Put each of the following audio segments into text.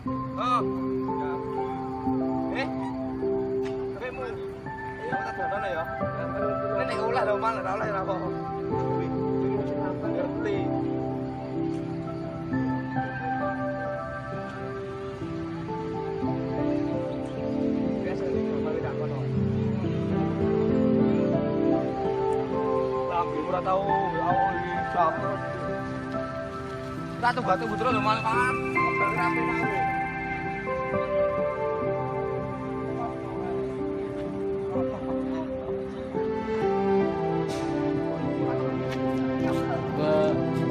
Oh, ya. Tapi mu, ya kita jalan lah ya. Ini nek ulah lho man, ora oleh ora apa. Ngerti. Biasa iki kok tak kono. Lambi ora tau awak iki sapa. Tak batu butro lho man kan. Rapi-rapi.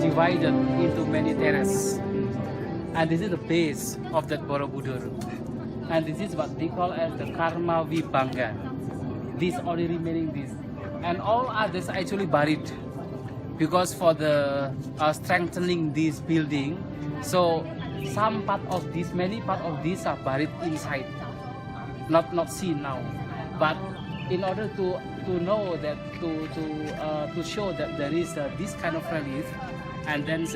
Divided into many terraces, and this is the base of that Borobudur, and this is what they call as the Karma Vibhanga. This only remaining this, and all others actually buried, because for the strengthening this building, so some part of this, many part of these are buried inside, not seen now, but in order to know that to show that there is this kind of relief. And then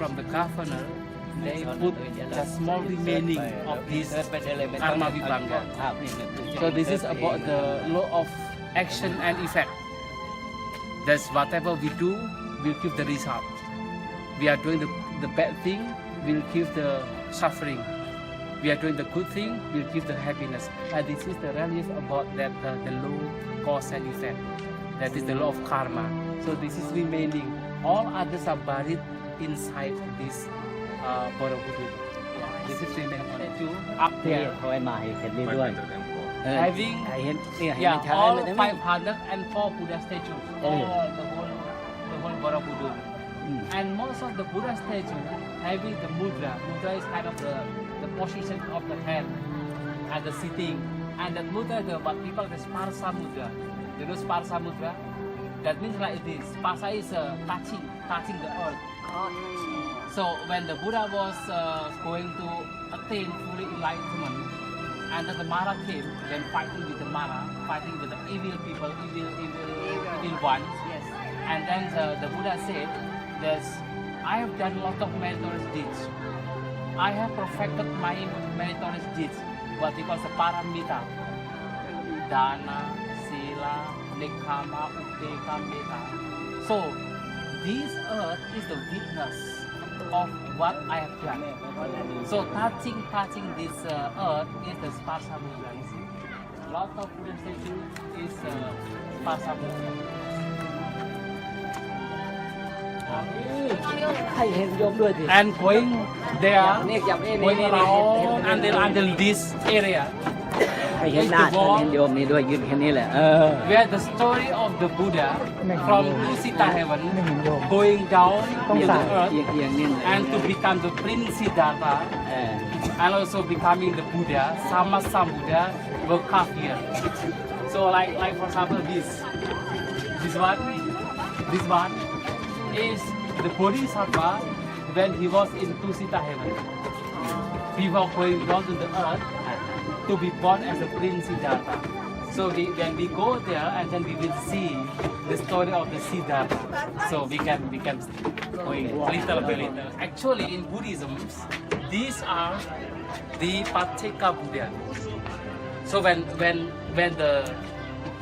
from the governor, they put the small remaining of this Karma Vibhanga. So this is about the law of action and effect. That's whatever we do, will give the result. We are doing the bad thing, will give the suffering. We are doing the good thing, will give the happiness. And this is the relief about that the law, cause and effect. That is the law of karma. So this is remaining. All others are buried inside this Borobudur. This is remaining statue up there. Having all 504 Buddha statues. All the whole Borobudur. And most of the Buddha statues having the mudra. Mudra is kind of the position of the hand and the sitting. And that mudra, what people call the Sparsa mudra. You know Sparsa mudra? That means like this. Sparsa is touching the earth. So when the Buddha was going to attain fully enlightenment, and the Mara came, then fighting with the Mara, fighting with the evil people, evil ones. Yes. And then the Buddha said, I have done a lot of meritorious deeds. I have perfected my meritorious deeds, what we call the paramita, dana, sila, nekama, upeka, metta. So this earth is the witness of what I have done. So touching this earth is the Sparsa mudra. You see, a lot of Buddha statue is Sparsa mudra. ให้เห็นโยมด้วยสิ And going there, นี่จับนี่ going around until this area. ให้เห็นหน้าท่านเห็นโยมนี่ด้วยยืนแค่นี้แหละ Where the story of the Buddha from Kusita heaven going down in the เอีย earth งเอียงนี่ and to become the Prince Siddhartha and also becoming the Buddha, Sama Sambuddha will come here. So like for example this one is the Bodhisattva when he was in Kusita heaven. People going down to the earth to be born as a Prince Siddhartha. So when we go there and then we will see the story of the Siddhartha. So we can going little by little. Actually in Buddhism, these are the Pacceka Buddha. So when the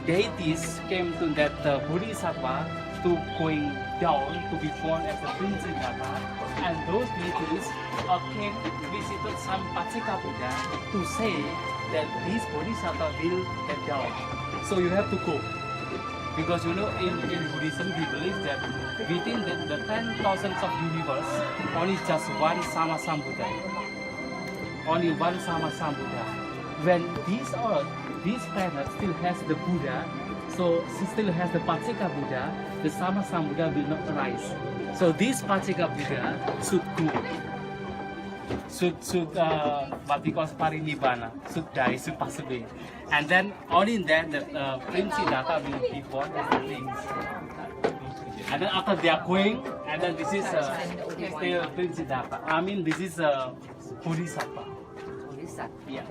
deities came to that Bodhisattva to going down to be born as a Prince Siddhartha, and those deities came visited some Pacceka Buddha to say that this Bodhisattva will get down. So you have to go. Because you know in Buddhism we believe that within the 10,000 of universe, only just one Sama Sambuddha. Only one Sama Sambuddha. When this earth, this planet still has the Buddha, so still has the Pacceka Buddha, the Sama Sambuddha will not arise. So this Pacceka Buddha should go. Should what we call parinibbana, should die, should pass away. And then only then the Prince Siddhartha will be born as the prince. And then after they are going, and then this is still Prince Siddhartha. I mean this is Bodhisattva. Yeah.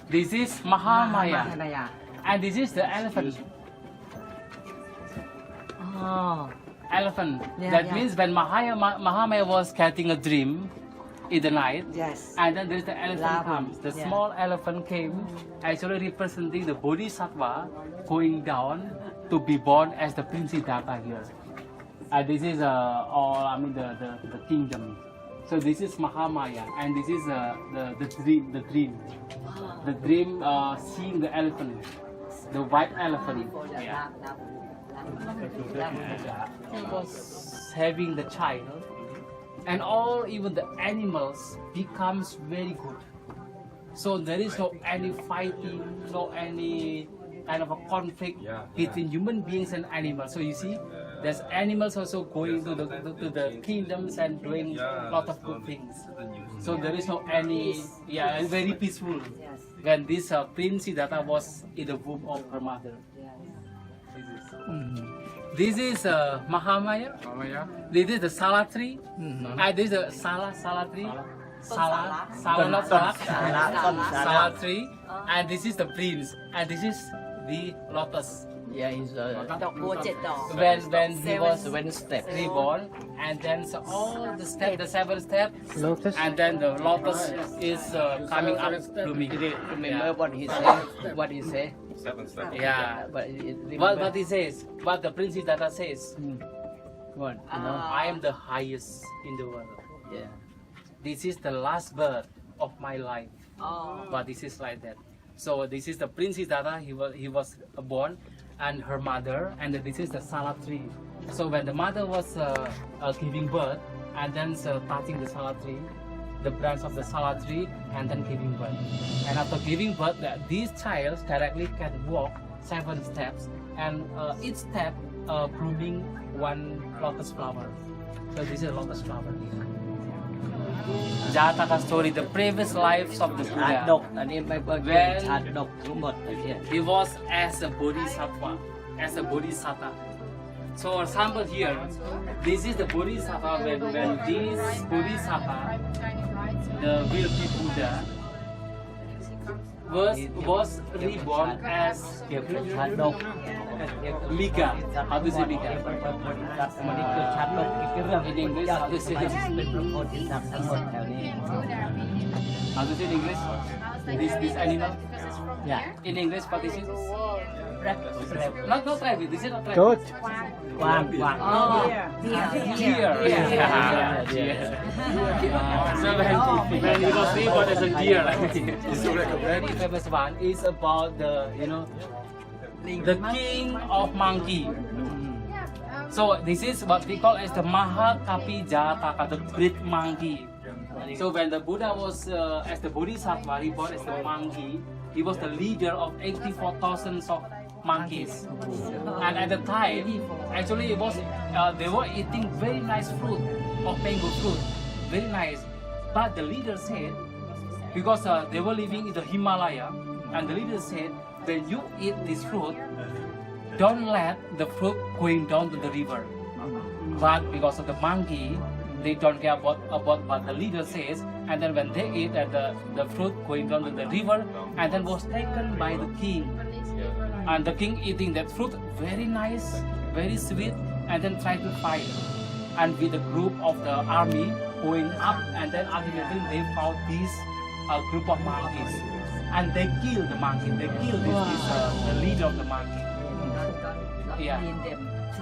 This is Mahamaya. And this is the elephant. elephant. Yeah, That yeah. means when Mahamaya was getting a dream in the night, Yes. and then there's the elephant Lava. comes. The Yeah. small elephant came, actually representing the Bodhisattva going down to be born as the Prince Siddhartha here. And this is all, I mean, the kingdom. So this is Mahamaya, and this is the dream, seeing the elephant, the white elephant. Yeah. He was having the child, and all, even the animals becomes very good. So there is no any fighting, no any kind of a conflict between human beings and animals. So you see, there's animals also going to the kingdoms and doing a lot of good things. So there is no any, it's very peaceful. Yes. When this Prince Siddhartha was in the womb of her mother. This is Mahamaya. This is the Sala tree. And this is the Sala tree. Sala tree. And this is the prince. And this is the lotus. Yeah, he's ดอกบัว7 ดอก When he was seven steps. reborn, and then so all the steps, the 7 steps, and then the lotus is coming up blooming. Remember what he said? What he said? 7 steps. Yeah. But What he says, what the Prince Siddhartha says, What? You know? I am the highest in the world. Yeah. This is the last birth of my life. อ๋อ But this is like that. So this is the Prince Siddhartha. He was born, and her mother, and this is the Sala tree. So when the mother was giving birth, and then touching the Sala tree, the branch of the Sala tree, and then giving birth. And after giving birth, these child directly can walk 7 steps, and each step blooming 1 lotus flower. So this is a lotus flower. Jataka story, the previous lives of the ชาด Buddha. กอันนี้ไม่เปิด When ชาดกทั้งหมดเนี่ย He was as a bodhisattva, as a bodhisattva. So for example here, this is the bodhisattva when this bodhisattva, the will be Buddha, was reborn as เกี่ยวกับชาดก Liga. How to say Liga? มันนี่คือชาดกอีกเรื่อง In English, how to say this? เป็นพระโพธิสัตว์ทั้งหมดแถวนี้ How to say in English? This animal? Yeah. In English, what is it? Rabbit. Not rabbit. This is not rabbit. กวางกวาง Deer. So when he was reborn as a deer, very famous one is about the the king of monkey. So this is what we call as the Mahakapi Jataka, the great monkey. So when the Buddha was as the Bodhisattva reborn as the monkey, he was the leader of 84,000 of monkeys. And at the time, actually it was they were eating very nice fruit of mango fruit, very nice. But the leader said, because they were living in the Himalaya, and the leader said, when you eat this fruit, don't let the fruit going down to the river. But because of the monkey, they don't care about what the leader says, and then when they eat the fruit going down to the river, and then was taken by the king. And the king eating that fruit, very nice, very sweet, and then try to fight. And with a group of the army going up, and then ultimately they found this group of monkeys. And they killed the monkey, they killed the leader of the monkey. Yeah.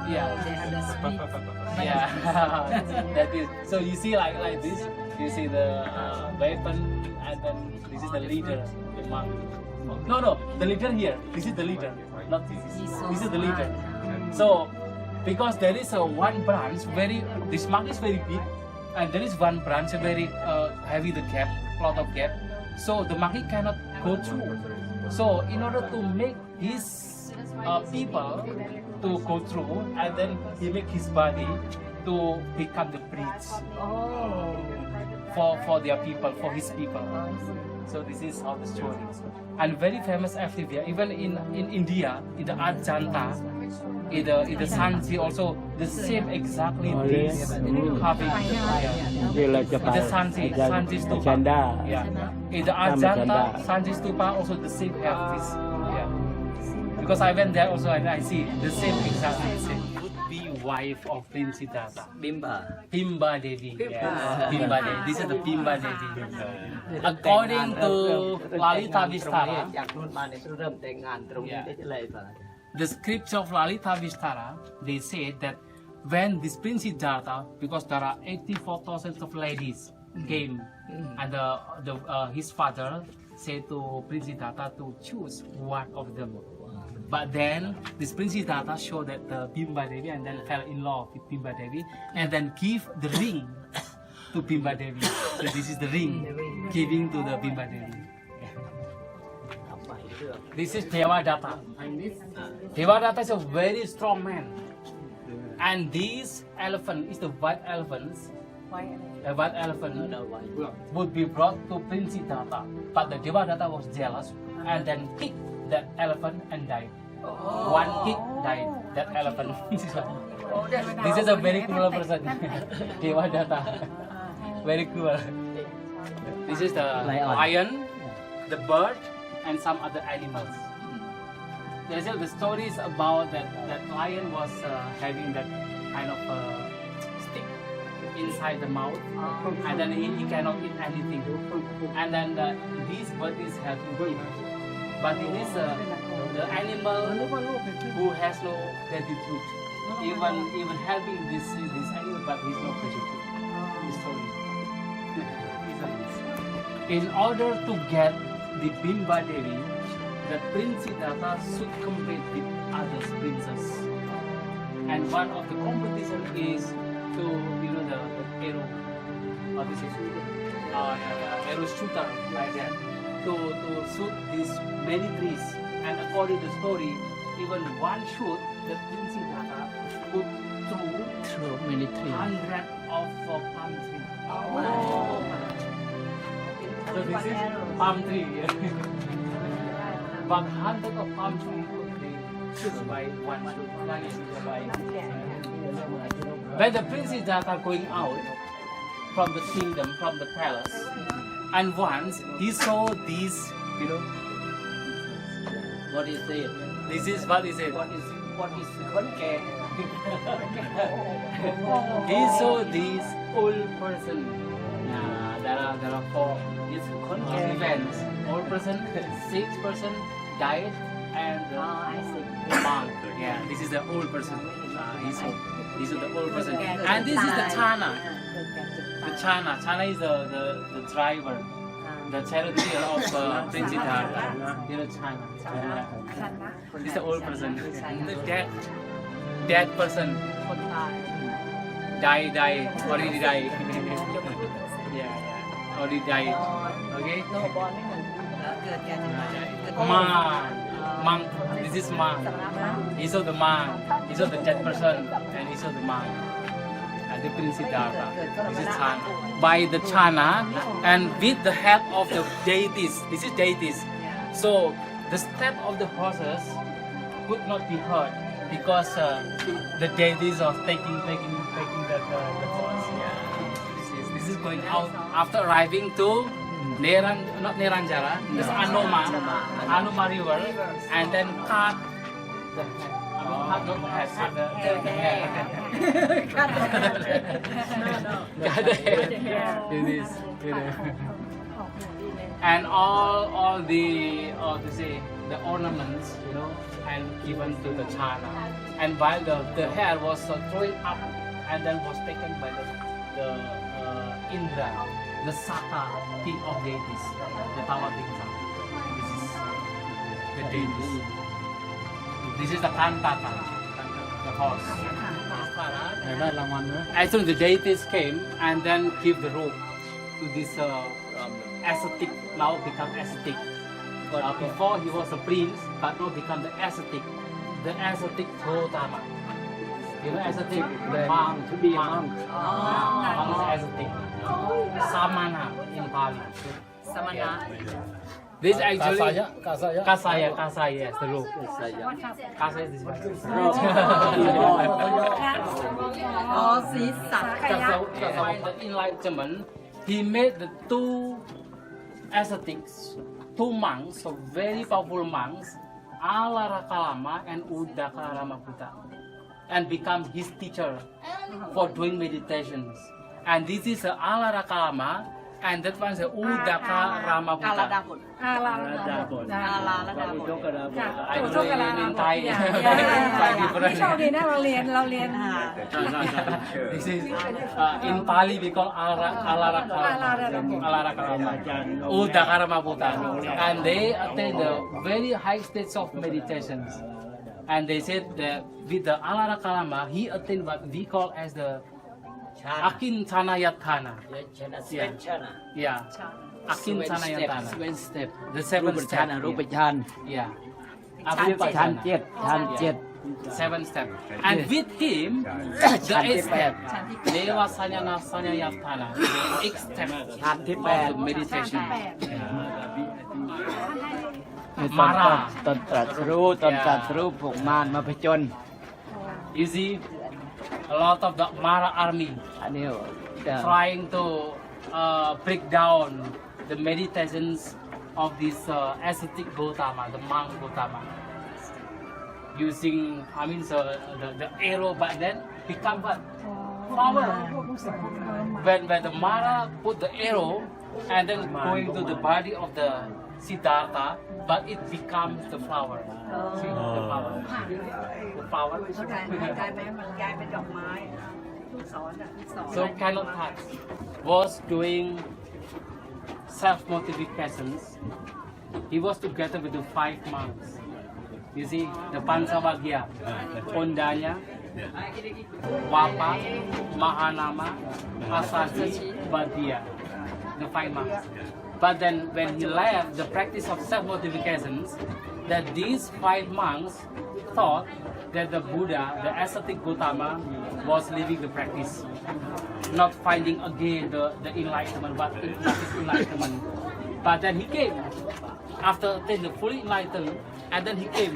Yeah. Yeah. That is. So you see like this, you see the weapon, and then this is the leader, the monk. No, the leader here. This is the leader, not this. This is the leader. So because there is a one branch this monk is very big, and there is one branch very heavy the gap, lot of gap. So the monkey cannot go through. So in order to make his people to go through, and then he make his body to become the bridge for their people, for his people. So this is how the story is. And very famous everywhere, even in India, in the Ajanta, in the Sanchi also, the same exactly this carving. In the Sanchi Stupa. Yeah. In the Ajanta, Sanchi Stupa also the same have this. Yeah. Because I went there also and I see the same exactly the same. Would be wife of Prince Siddhartha. Bimba. Bimba Devi. Bimba. Yes, Bimba Devi. This is the Bimba Devi. According to Lalita Vistara, จากนู้นมาเนี่ยเริ่มแต่งงานตรงนี้ได้เลยป่ะ the scripture of Lalita Vistara, they say that when this Prince Siddhartha, because there are 84,000 of ladies came, and his father said to Prince Siddhartha to choose one of them. But then this Prince Siddhartha showed that Bimba Devi and then fell in love with Bimba Devi and then give the ring to Bimba Devi. So this is the ring giving to the Bimba Devi. This is Devadatta. Devadatta is a very strong man. And this elephant is the white elephants. The white elephant would be brought to Prince Siddhartha. But the Devadatta was jealous and then kicked that elephant and died. One kick died, that elephant. This is a very cruel person. Devadatta. Very cruel. This is the lion, the bird, and some other animals. There's the stories about that lion was having that kind of stick inside the mouth, and then he cannot eat anything. And then this bird is helping him. But it is the animal who has no gratitude, even helping this animal, but he's no gratitude. This story. In order to get the Bimba Devi, the Prince Siddhartha should compete with other princes. And one of the competition is to, the arrow, arrow shooter like that, to shoot these many trees. And according to the story, even one shoot, the Prince Siddhartha put through many trees. 100 of palm tree. So this is palm tree. But 100 of palm tree would be shoot by one shoot. When the Prince Siddhartha going out from the kingdom, from the palace, and once he saw these, What is it? this is what is it? What is conke? He saw this old person. There are four events. Old person, 6 person died, and the monk. Yeah, this is the old person. This is the old person, and this is the Chana. The Chana is the driver, the charioteer of Prince Siddhartha. Chana. This is the old person. The dead person. Already died. Yeah, already died. Okay. Monk. This is monk. He saw the monk. He saw the dead person, and he saw the monk. And the Prince Siddhartha. This is Chana. By the Chana and with the help of the deities. This is deities. So the step of the horses could not be heard because the deities are taking the horse. Yeah. This is going out after arriving to not Neranjara, this Anuma River, and then cut the and all the ornaments, and given to the Chana. And while the hair was thrown up and then was taken by the Indra, the Saka, king of deities, the power king Saka. This is the deities. This is the Kantata, the horse. Actually, the deities came and then give the robe to this ascetic, now become ascetic. Before he was a prince, but now become the ascetic Gautama. Ascetic, the monk, to be a monk. Monk is ascetic. Samana in Pali. Samana. This actually Kasaya, yes, the robe. Kasaya. Kasaya is this one. The enlightenment, he made the two ascetics, two monks, so very powerful monks, Alarakalama and Udakaramaputa. and become his teacher for doing meditations. And this is Alarakalama, and that one is Udaka Ramabuddha. I don't know in Thai. Thai โชคดีนะเราเรียน This is in Pali we call Alarakalama, Udaka Ramabuddha, and they attain the very high states of meditations. And they said that with the Alarakalama, he attained what we call as the Akintanayatana. Yeah. Akintanayatana. 7 step The รูป seven ฌาน step. รูปฌาน Yeah. ฌาน Apupachana. 7ฌาน7 7 step. And with him, the 8 step. Deva Sanyana Sanyayatana. The 8 step ฌานที่ of 8 the meditation. ตอนตรัสรู้ผูกมารมาผจญ You see, a lot of the Mara army อันนี้ trying to break down the meditations of this ascetic Gautama, the monk Gautama. Using, the arrow, but then become what? Flower. When the Mara put the arrow and then going to the body of the Siddhartha, but it becomes the flower. See the flower? The flower. เขากลายเป็นดอกไม้ลูกศร So Kanotat was doing self-motivations. He was together with the 5 monks. You see, the Pansavagya, Kondanya, Wapa, Mahanama, Asasya, Badya, the 5 monks. But then when he left the practice of self-motivations, that these 5 monks thought that the Buddha, the ascetic Gautama, was leaving the practice, not finding again the enlightenment, what is enlightenment. But then he came, after attaining the fully enlightened, and then he came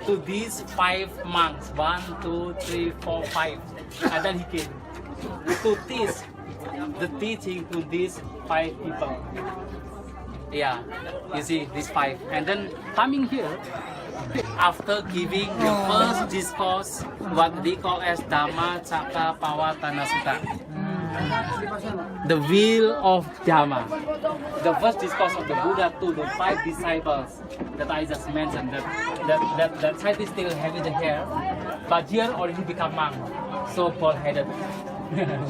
to these 5 monks, 1, 2, 3, 4, 5, and then he came to teach the teaching to these 5 people. Yeah, you see these 5, and then coming here, after giving the first discourse, what they call as Dhamma Cakkappawatana Sutta, the wheel of Dhamma, the first discourse of the Buddha to the 5 disciples that I just mentioned, that side is still having the hair, but here already become monk, so bald-headed.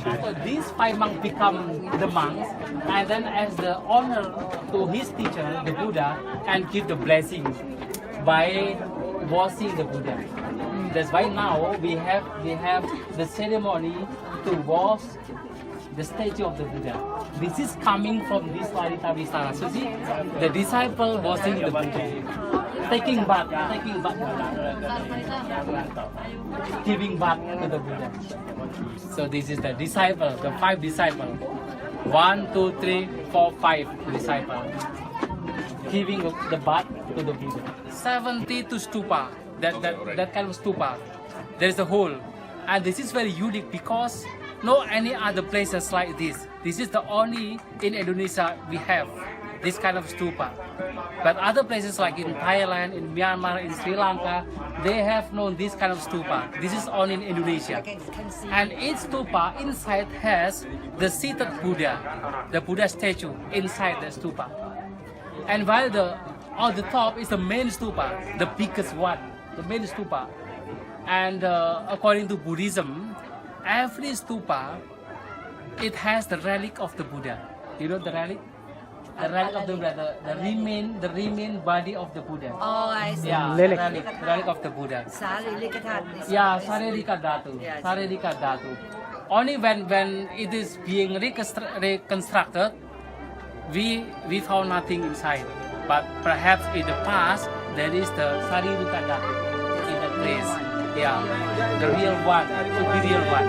So these 5 monks become the monks, and then as the honor to his teacher, the Buddha, and give the blessing by washing the Buddha. That's why now we have the ceremony to wash the statue of the Buddha. This is coming from this Larita Vistara. So see, the disciple washing the Buddha, taking bath, giving bath to the Buddha. So this is the disciple, the 5 disciples. 1, 2, 3, 4, 5 disciples giving the bath to the Buddha. 72 stupa, that kind of stupa. There is a hole, and this is very unique because no any other places like this. This is the only in Indonesia we have this kind of stupa. But other places like in Thailand, in Myanmar, in Sri Lanka, they have known this kind of stupa. This is only in Indonesia. And each stupa inside has the seated Buddha, the Buddha statue inside the stupa. And while on the top is the main stupa, the biggest one, the main stupa. And according to Buddhism, every stupa, it has the relic of the Buddha. You know the relic? The relic of the Buddha, the remain body of the Buddha. Oh, I see. Yeah, the relic of the Buddha. สารีริกธาตุ Yeah, Saririka Dhatu. Yes. Saririka Dhatu. Only when it is being reconstructed, we found nothing inside. But perhaps in the past, there is the Saririka Dhatu in that place. Yeah, the real one, the real one.